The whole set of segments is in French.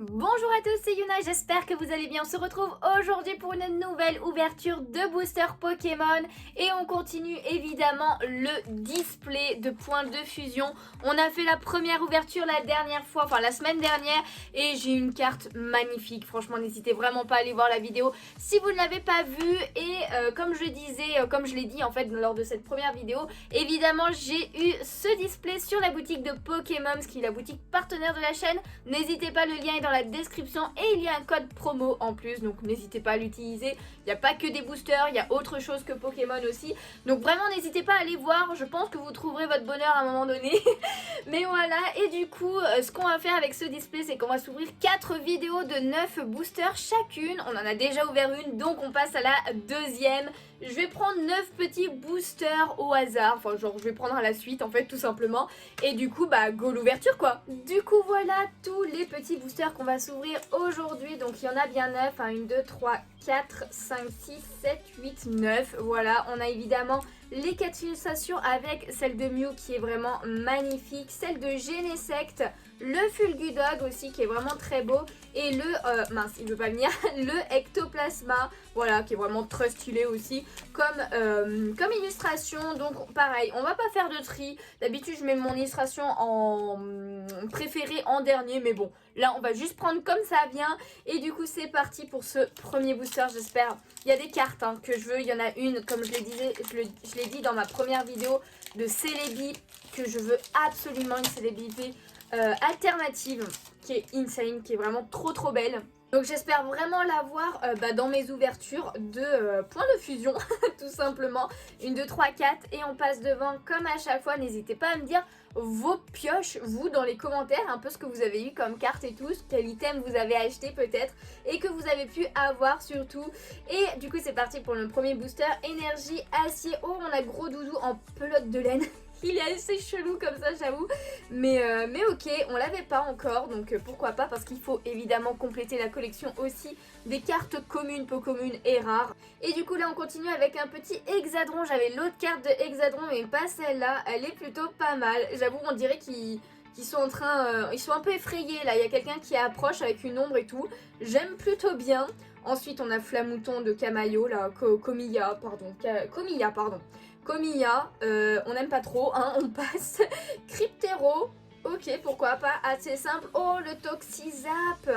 Bonjour à tous, c'est Yuna, j'espère que vous allez bien. On se retrouve aujourd'hui pour une nouvelle ouverture de booster Pokémon et on continue évidemment le display de points de fusion. On a fait la première ouverture la dernière fois, enfin la semaine dernière, et j'ai une carte magnifique. Franchement, n'hésitez vraiment pas à aller voir la vidéo si vous ne l'avez pas vue. Et comme je disais, comme je l'ai dit en fait lors de cette première vidéo, évidemment j'ai eu ce display sur la boutique de Pokémon, qui est la boutique partenaire de la chaîne. N'hésitez pas, le lien est dans la description et il y a un code promo en plus, donc n'hésitez pas à l'utiliser. Il n'y a pas que des boosters, il y a autre chose que Pokémon aussi, donc vraiment n'hésitez pas à aller voir. Je pense que vous trouverez votre bonheur à un moment donné. Mais voilà, et du coup ce qu'on va faire avec ce display, c'est qu'on va s'ouvrir 4 vidéos de 9 boosters chacune. On en a déjà ouvert une, donc on passe à la deuxième. Je vais prendre 9 petits boosters au hasard, enfin genre je vais prendre à la suite en fait tout simplement. Et du coup bah go l'ouverture quoi. Du coup voilà tous les petits boosters qu'on va s'ouvrir aujourd'hui. Donc il y en a bien 9, 1, 2, 3, 4, 5, 6, 7, 8, 9. Voilà, on a évidemment les 4 illustrations avec celle de Mew qui est vraiment magnifique, celle de Genesect, le Fulgudog aussi qui est vraiment très beau, et le, mince il veut pas venir, le Ectoplasma, voilà, qui est vraiment très stylé aussi comme illustration. Donc pareil, on va pas faire de tri, d'habitude je mets mon illustration en préféré en dernier, mais bon, là on va juste prendre comme ça vient. Et du coup c'est parti pour ce premier booster, j'espère. Il y a des cartes hein, que je veux, il y en a une comme je l'ai dit dans ma première vidéo de Celebi, que je veux absolument, une Celebi alternative qui est insane, qui est vraiment trop belle. Donc j'espère vraiment l'avoir dans mes ouvertures de points de fusion tout simplement. 1, 2, 3, 4 et on passe devant comme à chaque fois. N'hésitez pas à me dire vos pioches, vous, dans les commentaires, un peu ce que vous avez eu comme carte et tout, quel item vous avez acheté peut-être et que vous avez pu avoir surtout. Et du coup c'est parti pour le premier booster, énergie acier. Oh, on a Gros Doudou en pelote de laine. Il est assez chelou comme ça j'avoue, mais ok, on l'avait pas encore, donc pourquoi pas, parce qu'il faut évidemment compléter la collection aussi des cartes communes, peu communes et rares. Et du coup là on continue avec un petit Hexadron. J'avais l'autre carte de Hexadron mais pas celle-là, elle est plutôt pas mal. J'avoue, on dirait qu'ils sont en train, ils sont un peu effrayés là, il y a quelqu'un qui approche avec une ombre et tout, j'aime plutôt bien. Ensuite on a Flamouton de Camaillot là, Comilla on n'aime pas trop, hein, on passe. Cryptero, ok, pourquoi pas, assez simple. Oh, le Toxizap,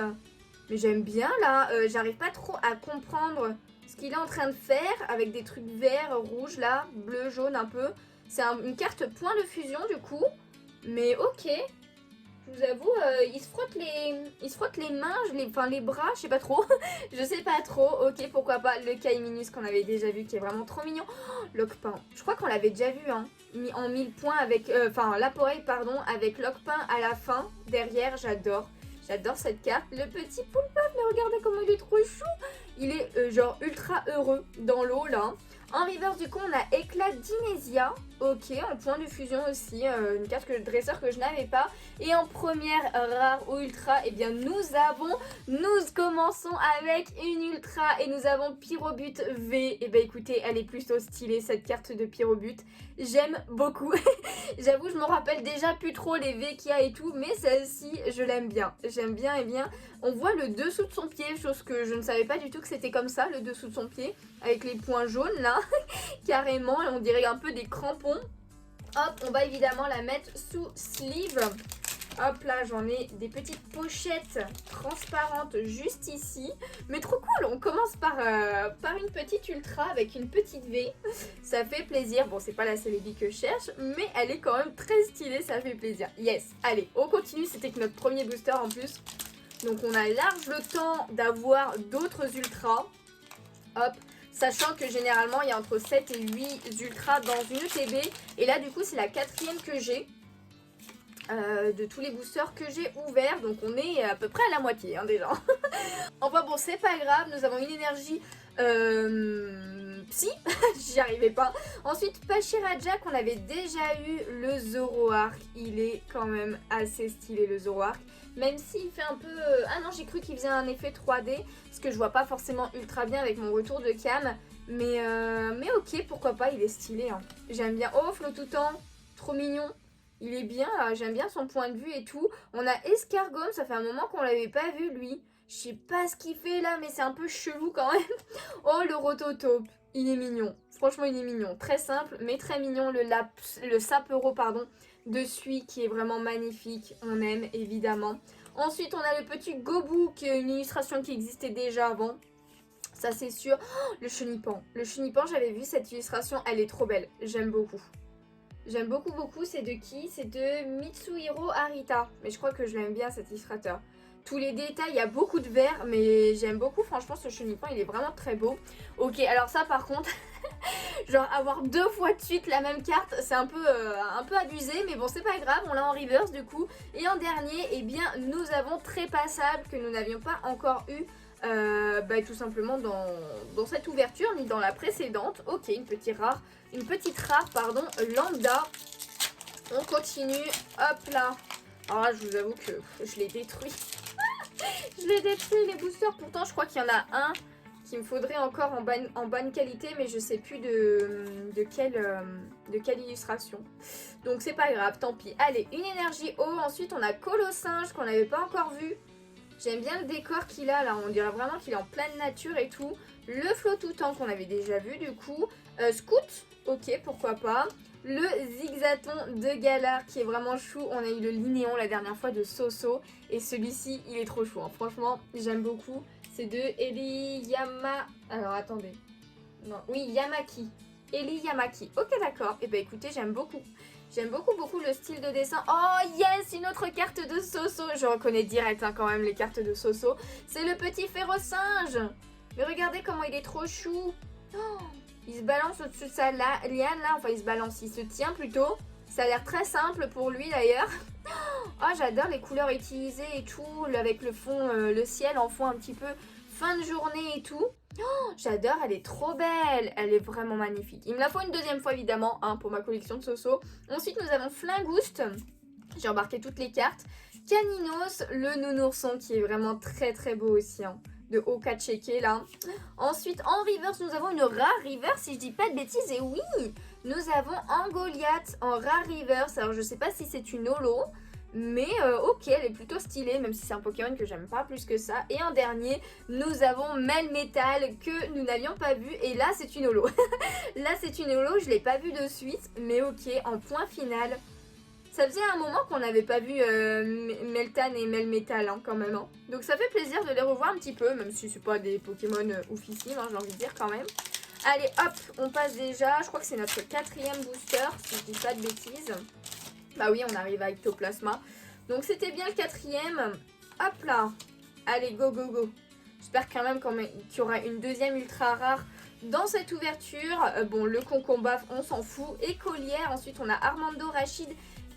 mais j'aime bien là, j'arrive pas trop à comprendre ce qu'il est en train de faire avec des trucs verts, rouges là, bleu, jaune un peu. C'est une carte point de fusion du coup, mais ok. Je vous avoue, il se frotte les mains, enfin les bras, je sais pas trop. Je sais pas trop, ok, pourquoi pas. Le Kaiminus qu'on avait déjà vu qui est vraiment trop mignon. Oh, Lockpin, je crois qu'on l'avait déjà vu hein, mis en 1000 points avec, enfin Laporeille pardon, avec Lockpin à la fin, derrière, j'adore. J'adore cette carte. Le petit Poulpuff, mais regardez comment il est trop chou. Il est genre ultra heureux dans l'eau là. En reverse du coup on a Éclat d'Inésia, ok, en point de fusion aussi, une carte dresseur que je n'avais pas. Et en première rare ou ultra, eh bien nous commençons avec une ultra et nous avons Pyrobut V. Et bah écoutez, elle est plutôt stylée cette carte de Pyrobut, j'aime beaucoup. J'avoue, je me rappelle déjà plus trop les V qu'il y a et tout, mais celle-ci je l'aime bien, j'aime bien. Et bien on voit le dessous de son pied, chose que je ne savais pas du tout que c'était comme ça, le dessous de son pied, avec les points jaunes là. Carrément, on dirait un peu des crampons. Hop, on va évidemment la mettre sous sleeve. Hop là, j'en ai des petites pochettes transparentes juste ici. Mais trop cool, on commence par une petite ultra avec une petite V. Ça fait plaisir. Bon, c'est pas la Celebi que je cherche, mais elle est quand même très stylée, ça fait plaisir. Yes, allez, on continue, c'était que notre premier booster en plus. Donc on a large le temps d'avoir d'autres ultras. Hop. Sachant que généralement il y a entre 7 et 8 ultras dans une ETB. Et là du coup c'est la 4e que j'ai de tous les boosters que j'ai ouverts. Donc on est à peu près à la moitié hein, déjà. Enfin bon, c'est pas grave, nous avons une énergie psy, j'y arrivais pas. Ensuite Pachiraja qu'on avait déjà eu, le Zoroark, il est quand même assez stylé le Zoroark. Même s'il fait un peu... Ah non, j'ai cru qu'il faisait un effet 3D, ce que je vois pas forcément ultra bien avec mon retour de cam. Mais ok, pourquoi pas, il est stylé hein. J'aime bien. Oh, Flottoutan, trop mignon. Il est bien, j'aime bien son point de vue et tout. On a Escargot, ça fait un moment qu'on l'avait pas vu lui. Je sais pas ce qu'il fait là, mais c'est un peu chelou quand même. Oh, le Rototope, il est mignon. Franchement, il est mignon. Très simple, mais très mignon. Le Sapero, pardon, de Sui qui est vraiment magnifique. On aime, évidemment. Ensuite, on a le petit Gobu, qui est une illustration qui existait déjà avant. Ça, c'est sûr. Oh, le Chenipan. Le Chenipan, j'avais vu cette illustration. Elle est trop belle. J'aime beaucoup. J'aime beaucoup, beaucoup. C'est de qui? C'est de Mitsuhiro Arita. Mais je crois que je l'aime bien, cet illustrateur. Tous les détails, il y a beaucoup de vert, mais j'aime beaucoup. Franchement, ce Chenipan, il est vraiment très beau. Ok, alors ça, par contre, genre avoir 2 fois de suite la même carte, c'est un peu abusé. Mais bon, c'est pas grave, on l'a en reverse du coup. Et en dernier, eh bien, nous avons Trépassable, que nous n'avions pas encore eu. Tout simplement dans cette ouverture, ni dans la précédente. Ok, une petite rare, lambda. On continue, hop là. Alors là, je vous avoue que je l'ai détruit. Je l'ai détruit les boosters. Pourtant, je crois qu'il y en a un qu'il me faudrait encore en bonne qualité, mais je sais plus de quelle illustration. Donc c'est pas grave, tant pis. Allez, une énergie eau. Ensuite, on a Colossinge qu'on n'avait pas encore vu. J'aime bien le décor qu'il a là, on dirait vraiment qu'il est en pleine nature et tout. Le Flottoutan qu'on avait déjà vu du coup. Scout, ok, pourquoi pas. Le Zigzaton de Galar qui est vraiment chou. On a eu le Linéon la dernière fois de Soso. Et celui-ci, il est trop chou. Hein. Franchement, j'aime beaucoup. C'est de Eliyama... Alors, attendez. Non, oui, Yamaki. Eliyamaki. Ok, d'accord. Et bah écoutez, j'aime beaucoup. J'aime beaucoup, beaucoup le style de dessin. Oh yes, une autre carte de Soso. Je reconnais direct hein, quand même les cartes de Soso. C'est le petit Férocinge. Mais regardez comment il est trop chou. Oh, il se balance au-dessus de sa liane là. Enfin, il se balance, il se tient plutôt. Ça a l'air très simple pour lui d'ailleurs. Oh, j'adore les couleurs utilisées et tout. Avec le fond, le ciel en fond un petit peu fin de journée et tout. Oh, j'adore, elle est trop belle. Elle est vraiment magnifique. Il me la faut une deuxième fois évidemment hein, pour ma collection de Soso. Ensuite, nous avons Flingouste. J'ai embarqué toutes les cartes. Caninos, le nounourson qui est vraiment très très beau aussi. Hein, de Okacheke là. Ensuite, en reverse, nous avons une rare reverse si je dis pas de bêtises. Et oui, nous avons Angoliath en rare reverse. Alors, je sais pas si c'est une holo. Mais ok, elle est plutôt stylée, même si c'est un Pokémon que j'aime pas plus que ça. Et en dernier, nous avons Melmetal que nous n'avions pas vu. Et là, c'est une holo. Là, c'est une holo, je l'ai pas vue de suite. Mais ok, en point final. Ça faisait un moment qu'on n'avait pas vu Meltan et Melmetal hein, quand même. Hein. Donc ça fait plaisir de les revoir un petit peu, même si c'est pas des Pokémon oufissimes, hein, j'ai envie de dire quand même. Allez, hop, on passe déjà. Je crois que c'est notre 4e booster, si je dis pas de bêtises. Bah oui, on arrive à Ectoplasma. Donc c'était bien le 4e. Hop là. Allez, go, go, go. J'espère quand même qu'il y aura une deuxième ultra rare dans cette ouverture. Bon, le Concombat, on s'en fout. Écolière. Ensuite, on a Armando, Rachid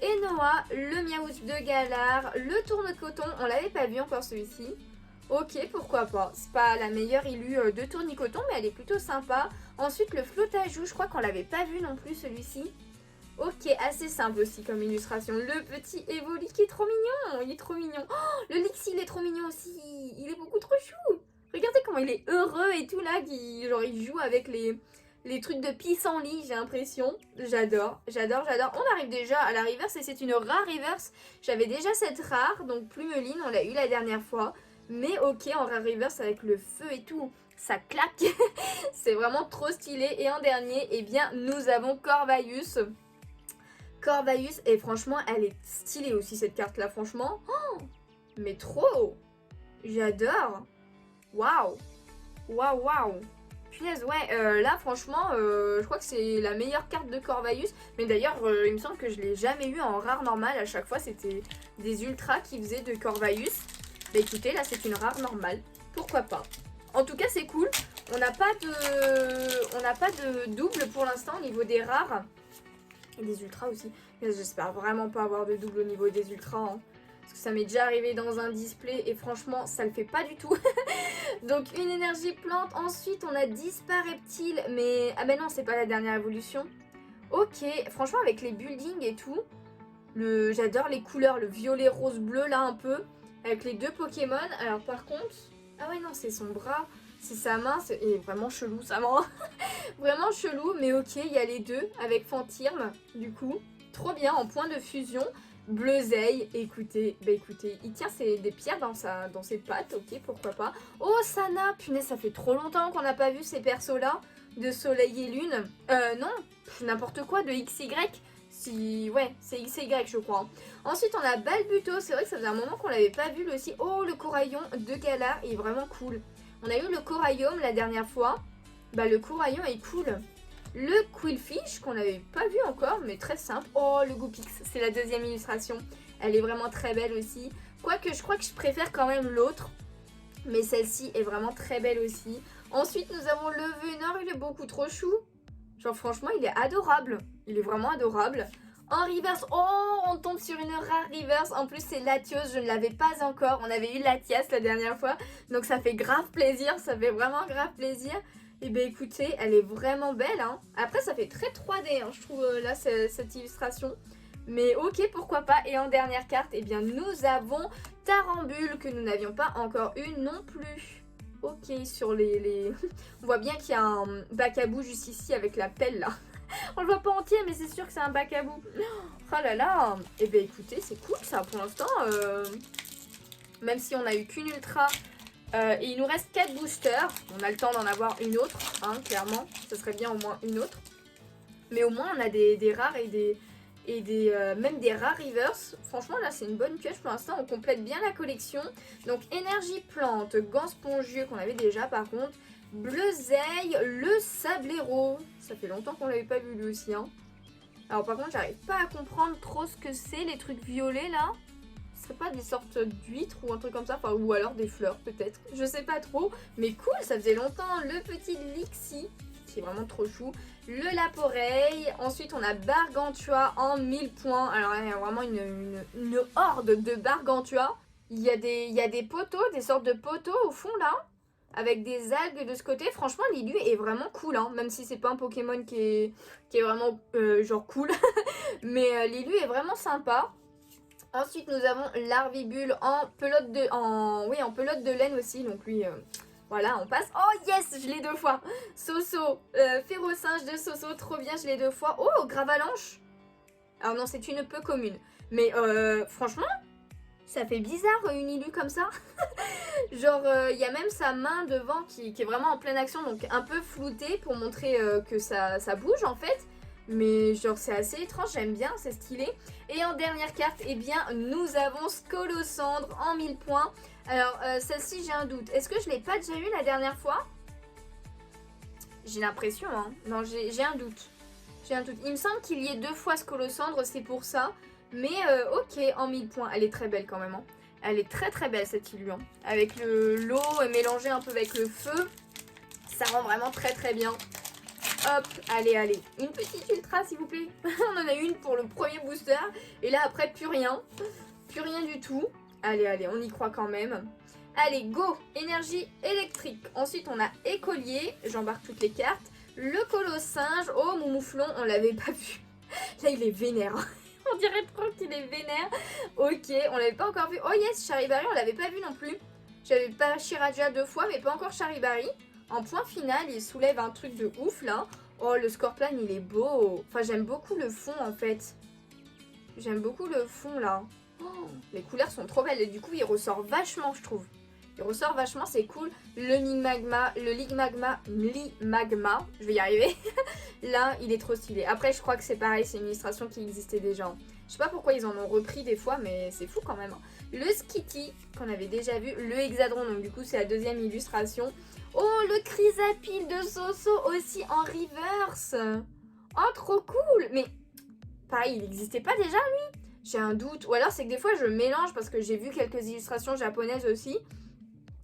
et Noah. Le Miaouth de Galar. Le Tourne-Coton. On l'avait pas vu encore celui-ci. Ok, pourquoi pas. C'est pas la meilleure illu de Tournicoton, mais elle est plutôt sympa. Ensuite, le Flotajou. Je crois qu'on l'avait pas vu non plus celui-ci. Ok, assez simple aussi comme illustration. Le petit Evoli qui est trop mignon. Il est trop mignon. Oh, le Lixi, il est trop mignon aussi. Il est beaucoup trop chou. Regardez comment il est heureux et tout là. Genre, il joue avec les trucs de pissenlit, j'ai l'impression. J'adore, j'adore, j'adore. On arrive déjà à la reverse et c'est une rare reverse. J'avais déjà cette rare, donc Plumeline, on l'a eu la dernière fois. Mais ok, en rare reverse avec le feu et tout. Ça claque. C'est vraiment trop stylé. Et en dernier, eh bien, nous avons Corvaius. Corvaius, et franchement, elle est stylée aussi cette carte là, franchement. Oh, mais trop. J'adore. Waouh. Waouh, waouh. Punaise, ouais, là franchement, je crois que c'est la meilleure carte de Corvaius. Mais d'ailleurs, il me semble que je l'ai jamais eu en rare normale. À chaque fois, c'était des ultras qui faisaient de Corvaius. Bah écoutez, là c'est une rare normale. Pourquoi pas. En tout cas, c'est cool. On n'a pas de double pour l'instant au niveau des rares. Et des ultras aussi. J'espère vraiment pas avoir de double au niveau des ultras. Hein. Parce que ça m'est déjà arrivé dans un display. Et franchement, ça le fait pas du tout. Donc une énergie plante. Ensuite, on a Dispareptile. Mais... ah ben non, c'est pas la dernière évolution. Ok. Franchement, avec les buildings et tout. J'adore les couleurs. Le violet, rose, bleu là un peu. Avec les 2 Pokémon. Alors par contre... ah ouais non, c'est son bras. C'est sa main. Et vraiment chelou sa main. Vraiment chelou, mais ok, il y a les 2 avec Fantirme, du coup. trop bien en point de fusion. Bleuzeil, écoutez, il tient des pierres dans ses pattes, ok, pourquoi pas. Oh, Sana, punaise, ça fait trop longtemps qu'on n'a pas vu ces persos-là, de Soleil et Lune. Non, n'importe quoi, de XY. Si, ouais, c'est XY, je crois. Ensuite, on a Balbuto, c'est vrai que ça faisait un moment qu'on l'avait pas vu, lui aussi. Oh, le Coraillon de Galar est vraiment cool. On a eu le Coraillum la dernière fois. Bah, le Coraillon est cool. Le Quillfish, qu'on n'avait pas vu encore, mais très simple. Oh, le Goopix, c'est la deuxième illustration. Elle est vraiment très belle aussi. Quoique, je crois que je préfère quand même l'autre. Mais celle-ci est vraiment très belle aussi. Ensuite, nous avons le Vénor, il est beaucoup trop chou. Genre, franchement, il est adorable. Il est vraiment adorable. En reverse, oh, on tombe sur une rare reverse. En plus, c'est Latios, je ne l'avais pas encore. On avait eu Latias la dernière fois. Donc, ça fait grave plaisir. Ça fait vraiment grave plaisir. Et bien écoutez, elle est vraiment belle, hein. Après, ça fait très 3D, hein, je trouve, là, cette illustration. Mais ok, pourquoi pas. Et en dernière carte, eh bien, nous avons Tarambule, que nous n'avions pas encore eu non plus. Ok, sur les... On voit bien qu'il y a un bac à bout juste ici avec la pelle, là. On le voit pas entier, mais c'est sûr que c'est un bac à bout. Oh là là. Et bien écoutez, c'est cool, ça, pour l'instant. Même si on n'a eu qu'une ultra... et il nous reste 4 boosters. On a le temps d'en avoir une autre, hein, clairement. Ce serait bien au moins une autre. Mais au moins, on a des rares même des rares reverse. Franchement, là, c'est une bonne pioche pour l'instant. On complète bien la collection. Donc, énergie plante, gant spongieux qu'on avait déjà par contre. Bleuzeil, le sablero. Ça fait longtemps qu'on l'avait pas vu lui aussi, hein. Alors, par contre, j'arrive pas à comprendre trop ce que c'est, les trucs violets là. Ce serait pas des sortes d'huîtres ou un truc comme ça, enfin, ou alors des fleurs peut-être, je sais pas trop, mais cool, ça faisait longtemps. Le petit Lixie, qui est vraiment trop chou, le Laporeille, ensuite on a Bargantua en 1000 points, alors il y a vraiment une horde de Bargantua, il y a des poteaux, des sortes de poteaux au fond là, avec des algues de ce côté. Franchement, Lilu est vraiment cool, hein, même si c'est pas un Pokémon qui est vraiment genre cool, mais Lilu est vraiment sympa. Ensuite, nous avons Larvibule en pelote de laine aussi. Donc lui, voilà, on passe. Oh yes, je l'ai 2 fois. Soso, Férocinge de Soso, trop bien, je l'ai 2 fois. Oh, Gravalanche. Alors non, c'est une peu commune. Mais franchement, ça fait bizarre une Ilu comme ça. Genre, il y a même sa main devant qui est vraiment en pleine action. Donc un peu floutée pour montrer que ça bouge en fait. Mais genre c'est assez étrange, j'aime bien, c'est stylé. Et en dernière carte, eh bien nous avons Scolosandre en 1000 points. Alors celle-ci j'ai un doute. Est-ce que je l'ai pas déjà eu la dernière fois? J'ai l'impression, hein. Non, j'ai un doute. J'ai un doute. Il me semble qu'il y ait 2 fois Scolosandre, c'est pour ça. Mais ok, en 1000 points. Elle est très belle quand même, hein. Elle est très très belle cette illusion. Avec l'eau mélangée un peu avec le feu. Ça rend vraiment très très bien. Hop, allez, une petite ultra s'il vous plaît. On en a une pour le premier booster. Et là après plus rien du tout. Allez, on y croit quand même. Allez, go, énergie électrique. Ensuite on a écolier, j'embarque toutes les cartes. Le colossinge, oh mon mouflon, on l'avait pas vu. Là il est vénère. On dirait trop qu'il est vénère. Ok, on l'avait pas encore vu. Oh yes, Charibari, on l'avait pas vu non plus. J'avais pas Shiraja 2 fois, mais pas encore Charibari. En point final, il soulève un truc de ouf là. Oh, le Scorpion, il est beau. Enfin, j'aime beaucoup le fond en fait. J'aime beaucoup le fond là. Oh, les couleurs sont trop belles et du coup, il ressort vachement, je trouve. Il ressort vachement, c'est cool. Le Ligmagma, je vais y arriver. Là, il est trop stylé. Après, je crois que c'est pareil, c'est une illustration qui existait déjà. Je sais pas pourquoi ils en ont repris des fois, mais c'est fou quand même. Le Skitty, qu'on avait déjà vu. Le Hexadron, donc du coup, c'est la deuxième illustration. Oh, le Chrysapile de Soso aussi en reverse. Oh, trop cool. Mais, pareil, il n'existait pas déjà, lui? J'ai un doute. Ou alors, c'est que des fois, je mélange parce que j'ai vu quelques illustrations japonaises aussi.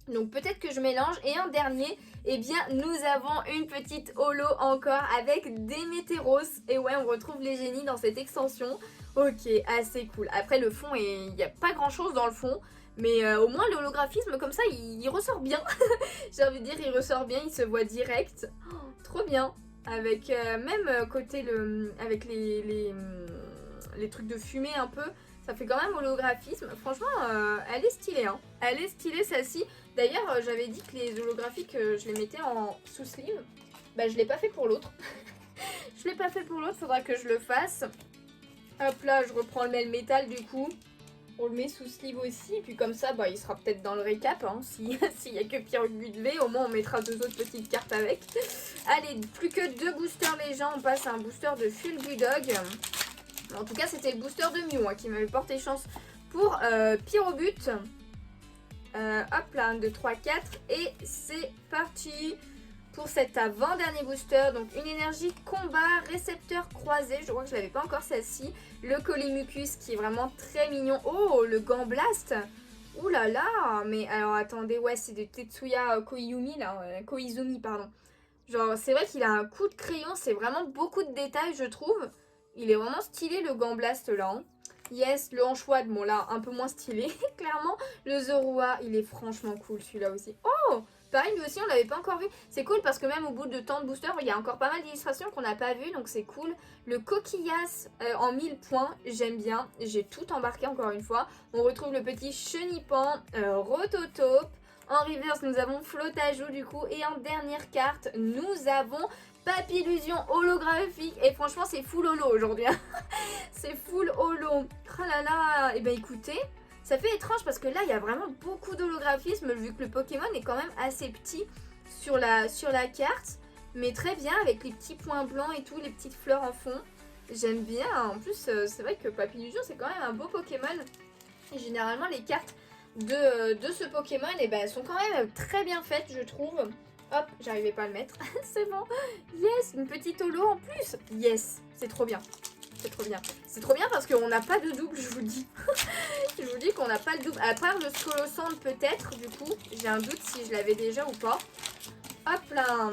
Donc, peut-être que je mélange. Et en dernier, eh bien, nous avons une petite holo encore avec Démétéros. Et ouais, on retrouve les génies dans cette extension. Ok, assez cool. Après, le fond, il n'y a pas grand-chose dans le fond. Mais au moins l'holographisme comme ça il ressort bien. J'ai envie de dire il ressort bien, il se voit direct. Oh, trop bien. Avec même côté avec les trucs de fumée un peu. Ça fait quand même holographisme. Franchement elle est stylée, hein. Elle est stylée celle-ci. D'ailleurs j'avais dit que les holographiques je les mettais en sous-sleeve. Bah je l'ai pas fait pour l'autre. Je l'ai pas fait pour l'autre, faudra que je le fasse. Hop là, je reprends le même métal du coup. On le met sous sleeve aussi, et puis comme ça, il sera peut-être dans le récap, hein, s'il n'y a que Pyrogut V, au moins on mettra 2 autres petites cartes avec. Allez, plus que 2 boosters légers, on passe à un booster de Fulgudog. En tout cas, c'était le booster de Mew qui m'avait porté chance pour Pyrogut. Hop là, 1, 2, 3, 4, et c'est parti pour cet avant-dernier booster. Donc une énergie combat, récepteur croisé, je crois que je l'avais pas encore celle-ci. Le Colimucus qui est vraiment très mignon. Oh, le Gamblaст. Ouh là là, mais alors attendez, ouais, c'est de Tetsuya Koizumi là, Koizumi pardon. Genre c'est vrai qu'il a un coup de crayon, c'est vraiment beaucoup de détails je trouve. Il est vraiment stylé le Gamblaст là. Hein. Yes, le Anchoide, bon là un peu moins stylé clairement. Le Zorua, il est franchement cool celui-là aussi. Oh, pareil, lui aussi, on l'avait pas encore vu. C'est cool parce que même au bout de tant de boosters, il y a encore pas mal d'illustrations qu'on n'a pas vues, donc c'est cool. Le Coquillas en 1000 points, j'aime bien. J'ai tout embarqué encore une fois. On retrouve le petit Chenipan, Rototope. En reverse, nous avons Flotajou du coup. Et en dernière carte, nous avons Papillusion holographique. Et franchement, c'est full holo aujourd'hui. C'est full holo. Oh là là. Et ben écoutez... Ça fait étrange parce que là, il y a vraiment beaucoup d'holographisme vu que le Pokémon est quand même assez petit sur la carte. Mais très bien avec les petits points blancs et tout, les petites fleurs en fond. J'aime bien. En plus, c'est vrai que Papillusion, c'est quand même un beau Pokémon. Et généralement, les cartes de ce Pokémon, eh ben, elles sont quand même très bien faites, je trouve. Hop, j'arrivais pas à le mettre. C'est bon. Yes, une petite holo en plus. Yes, c'est trop bien. C'est trop bien. C'est trop bien parce qu'on n'a pas de double, je vous le dis. Je vous dis qu'on n'a pas le double. À part le Scolosand peut-être, du coup. J'ai un doute si je l'avais déjà ou pas. Hop là.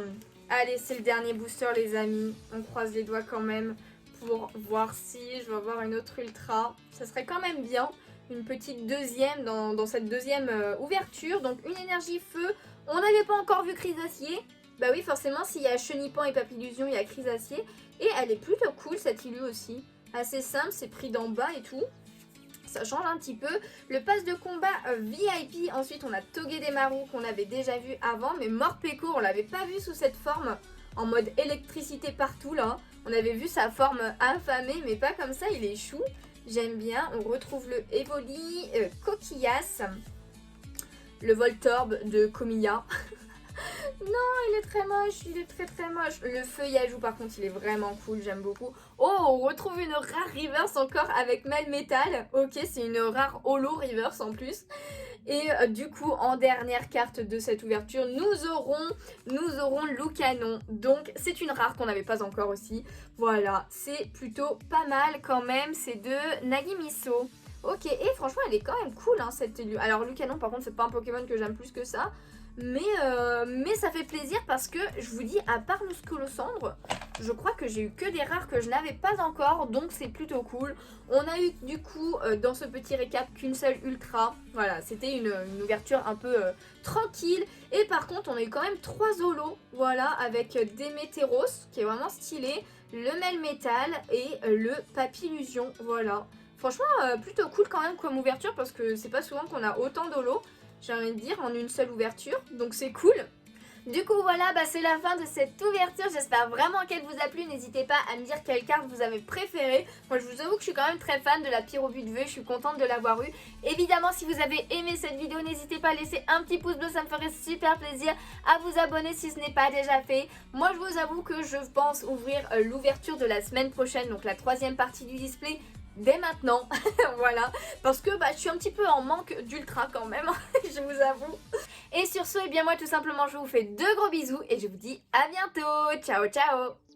Allez, c'est le dernier booster, les amis. On croise les doigts quand même pour voir si je vais avoir une autre ultra. Ça serait quand même bien. Une petite deuxième dans cette deuxième ouverture. Donc une énergie feu. On n'avait pas encore vu Chrysacier. Bah oui, forcément, s'il y a Chenipan et Papillusion, il y a Chrysacier. Et elle est plutôt cool, cette illu aussi. Assez simple, c'est pris d'en bas et tout. Ça change un petit peu. Le pass de combat VIP. Ensuite, on a Togedemaru qu'on avait déjà vu avant. Mais Morpeko, on l'avait pas vu sous cette forme. En mode électricité partout, là. On avait vu sa forme affamée, mais pas comme ça. Il est chou. J'aime bien. On retrouve le Evoli Coquillas. Le Voltorb de Komiya. Non, il est très moche, il est très très moche. Le Feuillajou par contre, il est vraiment cool, j'aime beaucoup. Oh, on retrouve une rare reverse encore avec Melmetal. Ok, c'est une rare holo reverse en plus. Et du coup, en dernière carte de cette ouverture, nous aurons Lucanon. Donc, c'est une rare qu'on n'avait pas encore aussi. Voilà, c'est plutôt pas mal quand même. C'est de Nagimiso. Ok, et franchement, elle est quand même cool, hein, cette élue. Alors, Lucanon, par contre, c'est pas un Pokémon que j'aime plus que ça. Mais ça fait plaisir parce que je vous dis, à part le Scolosandre, je crois que j'ai eu que des rares que je n'avais pas encore, donc c'est plutôt cool. On a eu du coup dans ce petit récap qu'une seule ultra, voilà, c'était une ouverture un peu tranquille. Et par contre on a eu quand même 3 holos, voilà, avec Démétéros qui est vraiment stylé, le Melmetal et le Papillusion, voilà. Franchement plutôt cool quand même comme ouverture parce que c'est pas souvent qu'on a autant d'holos. J'ai envie de dire, en une seule ouverture, donc c'est cool. Du coup voilà, c'est la fin de cette ouverture, j'espère vraiment qu'elle vous a plu, n'hésitez pas à me dire quelle carte vous avez préférée. Moi je vous avoue que je suis quand même très fan de la Pyrogut V, je suis contente de l'avoir eue. Évidemment si vous avez aimé cette vidéo, n'hésitez pas à laisser un petit pouce bleu, ça me ferait super plaisir, à vous abonner si ce n'est pas déjà fait. Moi je vous avoue que je pense ouvrir l'ouverture de la semaine prochaine, donc la 3e partie du display, dès maintenant. Voilà, parce que je suis un petit peu en manque d'ultra quand même, je vous avoue. Et sur ce, eh bien moi tout simplement je vous fais de gros bisous et je vous dis à bientôt. Ciao ciao.